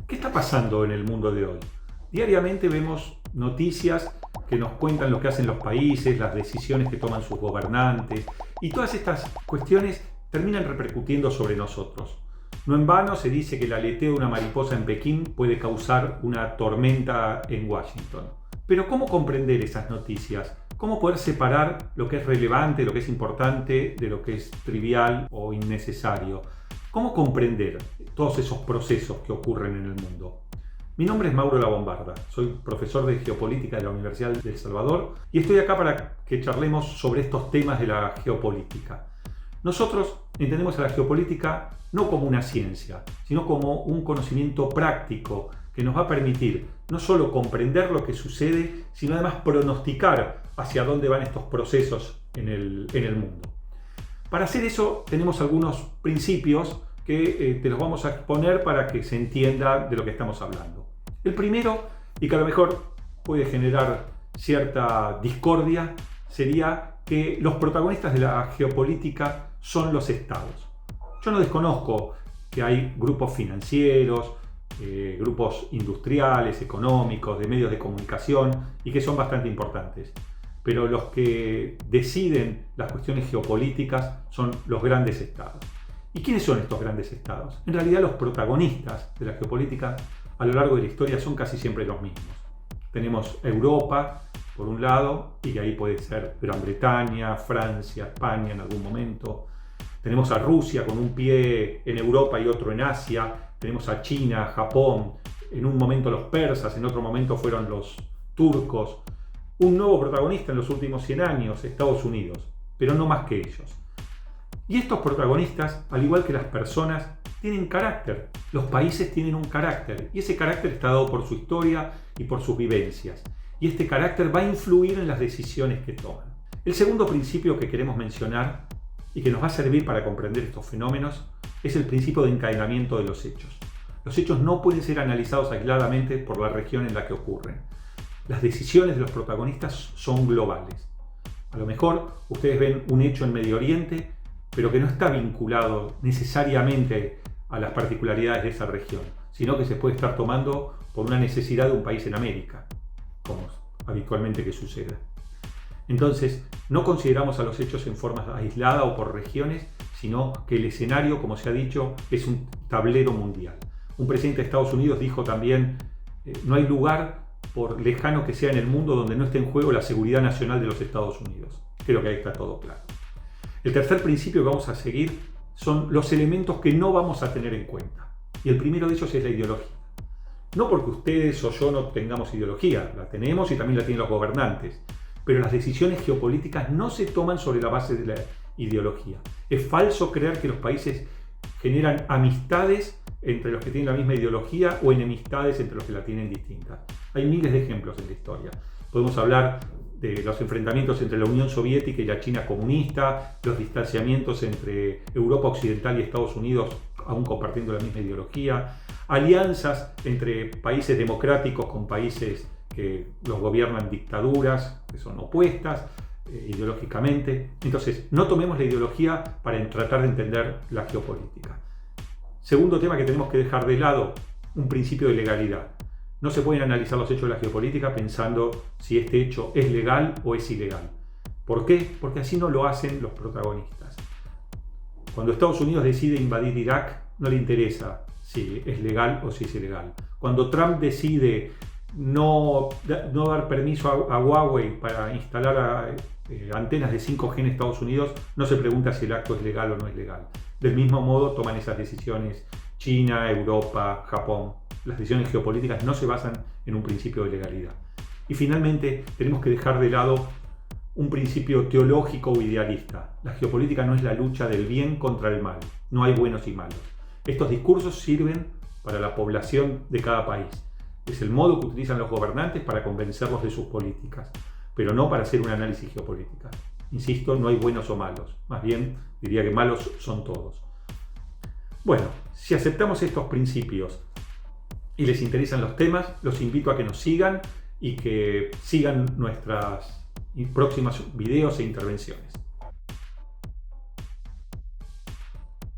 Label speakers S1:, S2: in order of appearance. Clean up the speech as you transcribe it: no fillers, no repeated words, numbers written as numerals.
S1: ¿Qué está pasando en el mundo de hoy? Diariamente vemos noticias que nos cuentan lo que hacen los países, las decisiones que toman sus gobernantes, y todas estas cuestiones terminan repercutiendo sobre nosotros. No en vano se dice que el aleteo de una mariposa en Pekín puede causar una tormenta en Washington. Pero ¿cómo comprender esas noticias? ¿Cómo poder separar lo que es relevante, lo que es importante, de lo que es trivial o innecesario? ¿Cómo comprender todos esos procesos que ocurren en el mundo? Mi nombre es Mauro La Bombarda, soy profesor de Geopolítica de la Universidad de El Salvador y estoy acá para que charlemos sobre estos temas de la geopolítica. Nosotros entendemos a la geopolítica no como una ciencia, sino como un conocimiento práctico que nos va a permitir no solo comprender lo que sucede, sino además pronosticar hacia dónde van estos procesos en el mundo. Para hacer eso tenemos algunos principios que te los vamos a exponer para que se entienda de lo que estamos hablando. El primero, y que a lo mejor puede generar cierta discordia, sería que los protagonistas de la geopolítica son los estados. Yo no desconozco que hay grupos financieros, grupos industriales, económicos, de medios de comunicación y que son bastante importantes. Pero los que deciden las cuestiones geopolíticas son los grandes estados. ¿Y quiénes son estos grandes estados? En realidad los protagonistas de la geopolítica a lo largo de la historia son casi siempre los mismos. Tenemos Europa, por un lado, y ahí puede ser Gran Bretaña, Francia, España en algún momento. Tenemos a Rusia con un pie en Europa y otro en Asia. Tenemos a China, Japón, en un momento los persas, en otro momento fueron los turcos. Un nuevo protagonista en los últimos 100 años, Estados Unidos, pero no más que ellos. Y estos protagonistas, al igual que las personas, tienen carácter. Los países tienen un carácter, y ese carácter está dado por su historia y por sus vivencias. Y este carácter va a influir en las decisiones que toman. El segundo principio que queremos mencionar, y que nos va a servir para comprender estos fenómenos, es el principio de encadenamiento de los hechos. Los hechos no pueden ser analizados aisladamente por la región en la que ocurren. Las decisiones de los protagonistas son globales. A lo mejor ustedes ven un hecho en Medio Oriente, pero que no está vinculado necesariamente a las particularidades de esa región, sino que se puede estar tomando por una necesidad de un país en América, como habitualmente que suceda. Entonces, no consideramos a los hechos en forma aislada o por regiones, sino que el escenario, como se ha dicho, es un tablero mundial. Un presidente de Estados Unidos dijo también, no hay lugar, por lejano que sea en el mundo, donde no esté en juego la seguridad nacional de los Estados Unidos. Creo que ahí está todo claro. El tercer principio que vamos a seguir son los elementos que no vamos a tener en cuenta. Y el primero de ellos es la ideología. No porque ustedes o yo no tengamos ideología, la tenemos y también la tienen los gobernantes. Pero las decisiones geopolíticas no se toman sobre la base de la ideología. Es falso creer que los países generan amistades entre los que tienen la misma ideología o enemistades entre los que la tienen distinta. Hay miles de ejemplos en la historia. Podemos hablar de los enfrentamientos entre la Unión Soviética y la China comunista, los distanciamientos entre Europa Occidental y Estados Unidos, aún compartiendo la misma ideología, alianzas entre países democráticos con países que los gobiernan dictaduras, que son opuestas ideológicamente. Entonces, no tomemos la ideología para tratar de entender la geopolítica. Segundo tema que tenemos que dejar de lado, un principio de legalidad. No se pueden analizar los hechos de la geopolítica pensando si este hecho es legal o es ilegal. ¿Por qué? Porque así no lo hacen los protagonistas. Cuando Estados Unidos decide invadir Irak, no le interesa si es legal o si es ilegal. Cuando Trump decide no dar permiso a Huawei para instalar antenas de 5G en Estados Unidos, no se pregunta si el acto es legal o no es legal. Del mismo modo toman esas decisiones China, Europa, Japón. Las decisiones geopolíticas no se basan en un principio de legalidad. Y finalmente tenemos que dejar de lado un principio teológico o idealista. La geopolítica no es la lucha del bien contra el mal. No hay buenos y malos. Estos discursos sirven para la población de cada país. Es el modo que utilizan los gobernantes para convencerlos de sus políticas, pero no para hacer un análisis geopolítico. Insisto, no hay buenos o malos. Más bien, diría que malos son todos. Bueno, si aceptamos estos principios y les interesan los temas, los invito a que nos sigan y que sigan nuestros próximos videos e intervenciones.